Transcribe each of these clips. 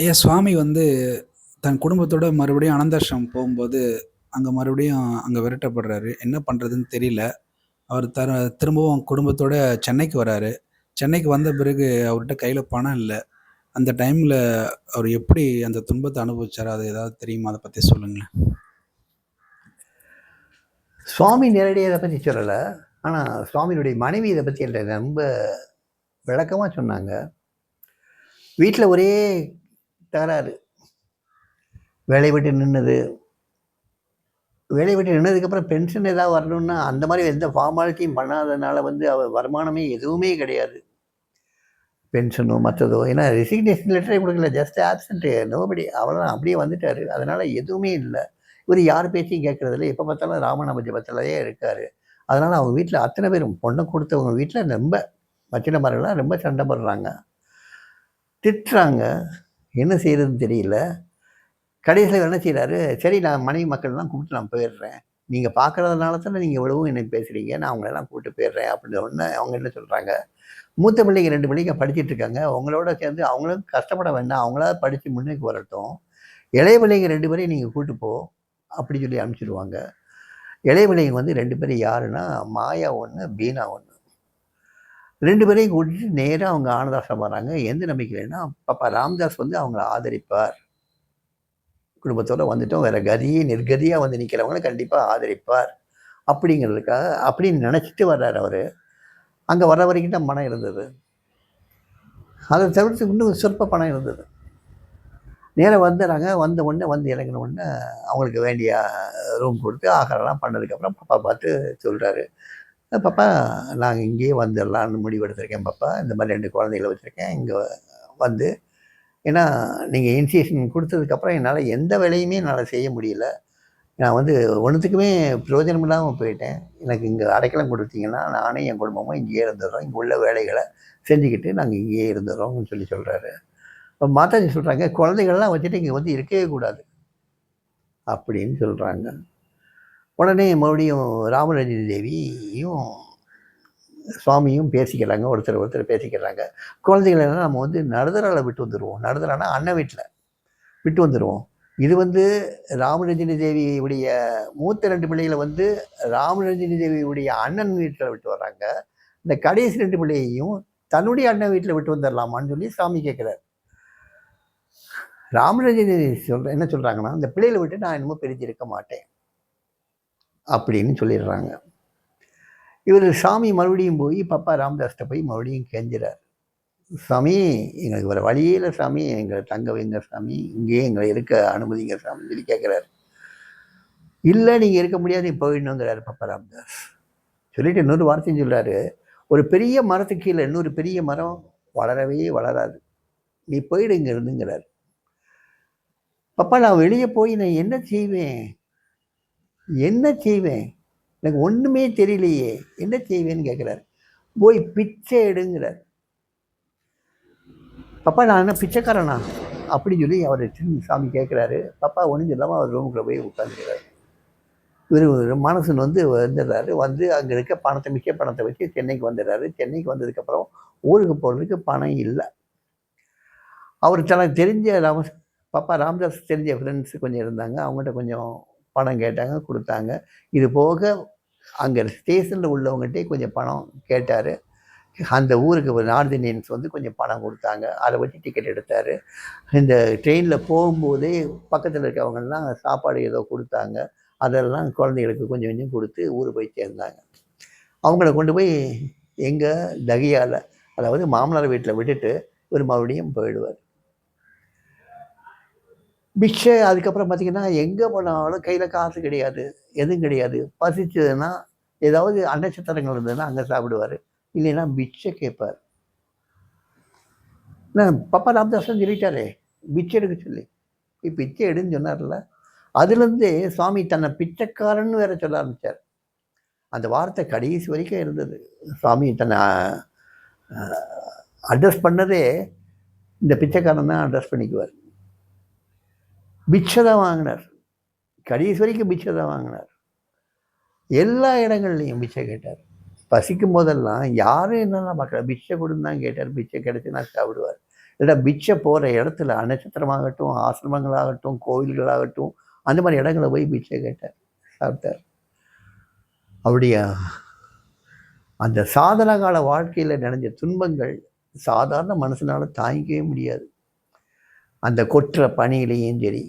ஐயா சுவாமி வந்து தன் குடும்பத்தோட மறுபடியும் அனந்தாஷ்ரமம் போகும்போது, அங்க மறுபடியும் அங்க விரட்டப்படுறாரு. என்ன பண்றதுன்னு தெரியல. அவர் திரும்பவும் குடும்பத்தோட சென்னைக்கு வராரு. சென்னைக்கு வந்த பிறகு அவர்ட்ட கையில பணம் இல்ல. அந்த டைம்ல அவர் எப்படி அந்த துன்பத்த அனுபவிச்சாரு? அது ஏதாவது தெரியுமா? அத பத்தி சொல்லுங்களேன். சுவாமி நேரடியாக இதை பற்றி சொல்லலை. ஆனால் சுவாமியினுடைய மனைவி இதை பற்றி என்கிட்ட ரொம்ப விளக்கமாக சொன்னாங்க. வீட்டில் ஒரே தகராறு. வேலையை விட்டு நின்னது. வேலையை விட்டு நின்னதுக்கப்புறம் பென்ஷன் ஏதாவது வரணும்னா அந்த மாதிரி எந்த ஃபார்மாலிட்டியும் பண்ணாததுனால அவர் வருமானமே எதுவுமே கிடையாது. பென்ஷனோ மற்றதோ, ஏன்னா ரெசிக்னேஷன் லெட்டரே கொடுக்கல, ஜஸ்ட் ஆப்சண்ட்டு, நோபடி, அவ்வளோதான், அப்படியே வந்துட்டார். அதனால் எதுவுமே இல்லை. இவர் யார் பேச்சையும் கேட்குறதில்ல. எப்போ பார்த்தாலும் ராமநாம ஜபத்திலேயே இருக்கார். அதனால் அவங்க வீட்டில் அத்தனை பேரும், பொண்ணை கொடுத்தவங்க வீட்டில் ரொம்ப மச்சினமாரெல்லாம் ரொம்ப சண்டை போடுறாங்க, திட்டுறாங்க. என்ன செய்யறதுன்னு தெரியல. கடைசியில் என்ன செய்கிறாரு, சரி நான் மனைவி மக்கள்லாம் கூப்பிட்டு நான் போயிடுறேன், நீங்கள் பார்க்குறதுனால தானே நீங்கள் இவ்வளவும் எனக்கு பேசுகிறீங்க, நான் அவங்களெல்லாம் கூப்பிட்டு போயிடுறேன் அப்படின்னு ஒன்று. அவங்க என்ன சொல்கிறாங்க, மூத்த பிள்ளைங்க 2 பிள்ளைங்க படிச்சுட்டு இருக்காங்க, உங்களோட சேர்ந்து அவங்களும் கஷ்டப்பட வேண்டாம், அவங்களா படித்து முன்னுக்கு வரட்டும், இளைய பிள்ளைங்க 2 பேரையும் நீங்கள் கூட்டு போ அப்படி சொல்லி அனுப்பிச்சிடுவாங்க. இளைய பிள்ளைங்க 2 பேரும் யாருன்னா, மாயா ஒன்று, பீனா ஒன்று. 2 பேரையும் கூட்டிட்டு நேராக அவங்க ஆனந்தாசம் வராங்க. எந்த நம்பிக்கைன்னா, பாப்பா ராம்தாஸ் அவங்கள ஆதரிப்பார், குடும்பத்தோடு வந்துட்டோம், வேறு கதியே நிர்கதியாக நிற்கிறவங்கள கண்டிப்பாக ஆதரிப்பார் அப்படிங்கிறதுக்காக அப்படின்னு நினச்சிட்டு வர்றார் அவர். அங்கே வர வரைக்கும் தான் பணம் இருந்தது. அதை தவிர்த்து இன்னும் சொற்ப பணம் இருந்தது. நேராக வந்துடுறாங்க. வந்த உடனே இறங்கின உடனே அவங்களுக்கு வேண்டிய ரூம் கொடுத்து ஆகாரம்லாம் பண்ணதுக்கப்புறம் பாப்பா பார்த்து சொல்கிறாரு, பாப்பா நாங்கள் இங்கேயே வந்துடலான்னு முடிவு எடுத்திருக்கேன் பாப்பா, இந்த மாதிரி 2 குழந்தைகளை வச்சுருக்கேன் இங்கே வந்து. ஏன்னா நீங்கள் இனிஷியேஷன் கொடுத்ததுக்கப்புறம் என்னால் எந்த வேலையுமே என்னால் செய்ய முடியல. நான் ஒன்றுத்துக்குமே பிரயோஜனம் இல்லாமல் போயிட்டேன். எனக்கு இங்கே அடைக்கலம் கொடுத்தீங்கன்னா நானே என் குடும்பமும் இங்கேயே இருந்துடுறோம், இங்கே உள்ள வேலைகளை செஞ்சுக்கிட்டு நாங்கள் இங்கேயே இருந்துடுறோம்னு சொல்கிறாரு. இப்போ மாதாஜி சொல்கிறாங்க, குழந்தைகள்லாம் வச்சுட்டு இங்கே இருக்கவே கூடாது அப்படின்னு சொல்கிறாங்க. உடனே மறுபடியும் ராமரஞ்சினி தேவியும் சுவாமியும் பேசிக்கிறாங்க, ஒருத்தர் பேசிக்கிறாங்க. குழந்தைகளெல்லாம் நம்ம நடுதரால் விட்டு வந்துடுவோம். நடுதரானா அண்ணன் வீட்டில் விட்டு வந்துடுவோம். இது ராமரஞ்சினி தேவியுடைய மூத்த 2 பிள்ளைகளை ராமரஞ்சினி தேவியுடைய அண்ணன் வீட்டில் விட்டு வர்றாங்க. இந்த கடைசி 2 பிள்ளையையும் தன்னுடைய அண்ணன் வீட்டில் விட்டு வந்துடலாமான்னு சொல்லி சாமி கேட்குறாரு. ராமரஞ்சினி என்ன சொல்கிறாங்கன்னா, இந்த பிள்ளைகளை விட்டு நான் இன்னமும் பிரிஞ்சிருக்க மாட்டேன் அப்படின்னு சொல்லிடுறாங்க. இவர் சாமி மறுபடியும் போய் பாப்பா ராமதாஸ்கிட்ட போய் மறுபடியும் கெஞ்சுறார், சாமி எங்களுக்கு வேறு வழியில் சாமி, எங்களை தங்க வைங்க சாமி, இங்கேயே எங்களை இருக்க அனுமதிங்க சாமி சொல்லி கேட்குறாரு. இல்லை நீங்கள் இருக்க முடியாது, போயிடணுங்கிறாரு பாப்பா ராமதாஸ். சொல்லிட்டு இன்னொரு வார்த்தையும் சொல்கிறாரு, ஒரு பெரிய மரத்துக்கு கீழே இன்னொரு பெரிய மரம் வளரவே வளராது, நீ போயிடு இங்கே இருந்துங்கிறார். பாப்பா நான் வெளியே போய் நான் என்ன செய்வேன், எனக்கு ஒன்றுமே தெரியலையே, என்ன செய்வேன்னு கேட்குறாரு. போய் பிச்சை எடுங்கிறார். பாப்பா நான் என்ன பிச்சைக்காரனா அப்படின்னு சொல்லி அவர் சாமி கேட்குறாரு. பாப்பா ஒன்றும் சொல்லாமல் அவர் ரூமுக்குள்ளே போய் உட்காந்துக்கிறார். இவர் மனசன் வந்துடுறாரு. அங்கே இருக்க மிச்ச பணத்தை வச்சு சென்னைக்கு வந்துடுறாரு. சென்னைக்கு வந்ததுக்கப்புறம் ஊருக்கு போகிறதுக்கு பணம் இல்லை. அவர் தனக்கு தெரிஞ்ச பாப்பா ராமதாஸ் தெரிஞ்ச ஃப்ரெண்ட்ஸு கொஞ்சம் இருந்தாங்க, அவங்ககிட்ட கொஞ்சம் பணம் கேட்டாங்க, கொடுத்தாங்க. இது போக அங்கே ஸ்டேஷனில் உள்ளவங்ககிட்டே கொஞ்சம் பணம் கேட்டார். அந்த ஊருக்கு நார்த் இந்தியன்ஸ் கொஞ்சம் பணம் கொடுத்தாங்க, அதை வச்சு டிக்கெட் எடுத்தார். இந்த ட்ரெயினில் போகும்போதே பக்கத்தில் இருக்கவங்கெல்லாம் சாப்பாடு ஏதோ கொடுத்தாங்க, அதெல்லாம் குழந்தைகளுக்கு கொஞ்சம் கொஞ்சம் கொடுத்து ஊர் போய் சேர்ந்தாங்க. அவங்கள கொண்டு போய் எங்கள் தகியால், அதாவது மாமனார் வீட்டில் விட்டுட்டு ஒரு மறுபடியும் போயிடுவார். பிக்ஷை அதுக்கப்புறம் பார்த்திங்கன்னா எங்கே போனாலும் கையில் காசு கிடையாது, எதுவும் கிடையாது. பசிச்சதுன்னா ஏதாவது அன்னச்சத்திரங்கள் இருந்ததுன்னா அங்கே சாப்பிடுவார், இல்லைன்னா பிச்சை கேட்பார். பாப்பா ராமதாசன் சொல்லிட்டாரே பிச்சை எடுக்க சொல்லி, பிச்சை எடுன்னு சொன்னார்ல, அதுலேருந்தே சுவாமி தன்னை பிச்சைக்காரன்னு வேற சொல்ல ஆரம்பித்தார். அந்த வார்த்தை கடைசி வரைக்கும் இருந்தது. சுவாமி தன்னை அட்ரஸ் பண்ணதே இந்த பிச்சைக்காரன் தான் அட்ரஸ் பண்ணிக்குவார். பிச்சை தான் வாங்கினார், கடைசி வரைக்கும் பிச்சை தான் வாங்கினார். எல்லா இடங்கள்லையும் பிச்சை கேட்டார். பசிக்கும் போதெல்லாம் யாரும் என்னெல்லாம் பார்க்கல, பிச்சை கொடுன்னு தான் கேட்டார். பிச்சை கிடைச்சுன்னா சாப்பிடுவார். இல்லை பிச்சை போகிற இடத்துல நட்சத்திரமாகட்டும், ஆசிரமங்களாகட்டும், கோவில்களாகட்டும், அந்த மாதிரி இடங்களை போய் பிச்சை கேட்டார், சாப்பிட்டார். அவருடைய அந்த சாதன கால வாழ்க்கையில் நினைஞ்ச துன்பங்கள் சாதாரண மனசனால தாங்கிக்கவே முடியாது. அந்த கொட்டுற பனியிலையும் சரி,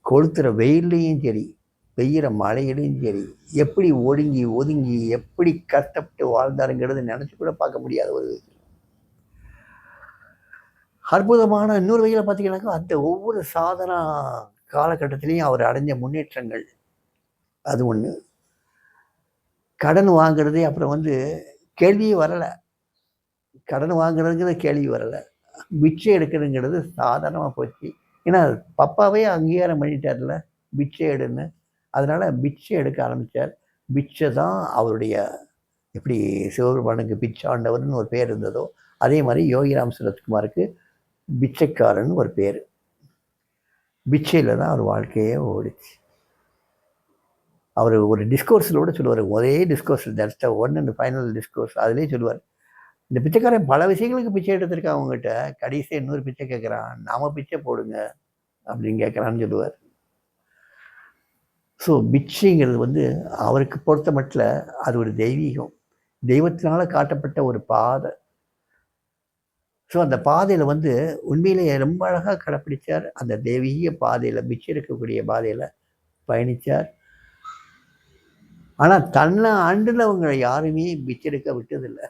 கொளுத்துற வெயில்லையும் சரி, பெய்கிற மழையிலையும் சரி, எப்படி ஒடுங்கி ஒதுங்கி எப்படி கஷ்டப்பட்டு வாழ்ந்தாருங்கிறது நினச்சி கூட பார்க்க முடியாத ஒரு அற்புதமான இன்னொரு வகையில் பார்த்தீங்கன்னாக்கா, அந்த ஒவ்வொரு சாதனா காலகட்டத்திலையும் அவர் அடைஞ்ச முன்னேற்றங்கள் அது ஒன்று. கடன் வாங்குறதே அப்புறம் வந்து கேள்வியே வரலை. கடன் வாங்குறதுங்கிறது கேள்வி வரலை. பிச்சை எடுக்கிறதுங்கிறது சாதாரணமாக போச்சு. ஏன்னா பப்பாவே அங்கீகாரம் பண்ணிட்டார்ல, பிச்சை எடுன்னு. அதனால் பிச்சை எடுக்க ஆரம்பித்தார். பிச்சை தான் அவருடைய, எப்படி சிவபெருமானுக்கு பிச்சாண்டவர்னு ஒரு பேர் இருந்ததோ, அதே மாதிரி யோகிராம் சுரத்குமாருக்கு பிச்சைக்காரன் ஒரு பேர். பிச்சையில் தான் அவர் வாழ்க்கையே ஓடிச்சு. அவர் ஒரு டிஸ்கோர்ஸில் கூட சொல்லுவார், ஒரே discourse, that's the one and final discourse. அதிலே சொல்லுவார், இந்த பிச்சைக்காரன் பல விஷயங்களுக்கு பிச்சை எடுத்திருக்கான் அவங்ககிட்ட, கடைசியாக இன்னொரு பிச்சை கேட்குறான், நாம பிச்சை போடுங்க அப்படின்னு கேட்குறான்னு சொல்லுவார். ஸோ பிச்சைங்கிறது வந்து அவருக்கு பொறுத்த மட்டும் அது ஒரு தெய்வீகம், தெய்வத்தினால காட்டப்பட்ட ஒரு பாதை. ஸோ அந்த பாதையில் வந்து உண்மையிலேயே ரொம்ப அழகாக கடைப்பிடிச்சார். அந்த தெய்வீக பாதையில், பிச்சை எடுக்கக்கூடிய பாதையில் பயணித்தார். ஆனால் தன்னை ஆண்டுனவங்க யாருமே பிச்சை எடுக்க விட்டதில்லை.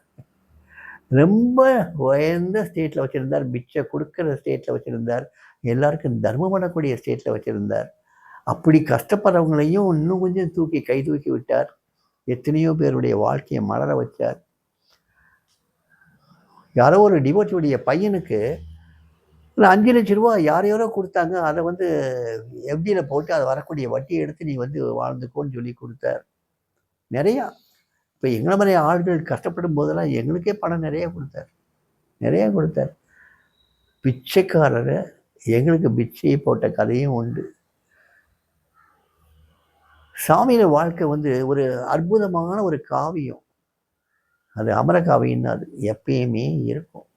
ரொம்ப உயர்ந்த ஸ்டேட்டில் வச்சுருந்தார், பிச்சை கொடுக்குற ஸ்டேட்டில் வச்சுருந்தார், எல்லாருக்கும் தர்மம் பண்ணக்கூடிய ஸ்டேட்டில் வச்சுருந்தார். அப்படி கஷ்டப்படுறவங்களையும் இன்னும் கொஞ்சம் கை தூக்கி விட்டார். எத்தனையோ பேருடைய வாழ்க்கையை மலர வச்சார். யாரோ ஒரு டிவோட்டியுடைய பையனுக்கு ஒரு 5 லட்ச ரூபா யாரையாரோ கொடுத்தாங்க. அதை வந்து எஃப்டியில் போட்டு அதை வரக்கூடிய வட்டியை எடுத்து நீ வந்து வாழ்ந்துக்கோன்னு சொல்லி கொடுத்தார். நிறையா இப்போ எங்களை மாதிரி ஆள்கள் கஷ்டப்படும் போதெல்லாம் எங்களுக்கே பணம் நிறையா கொடுத்தார். பிச்சைக்காரரை எங்களுக்கு பிச்சையை போட்ட கதையும் உண்டு. சாமியோட வாழ்க்கை வந்து ஒரு அற்புதமான ஒரு காவியம். அது அமர காவியம்னு அது எப்பயுமே இருக்கும்.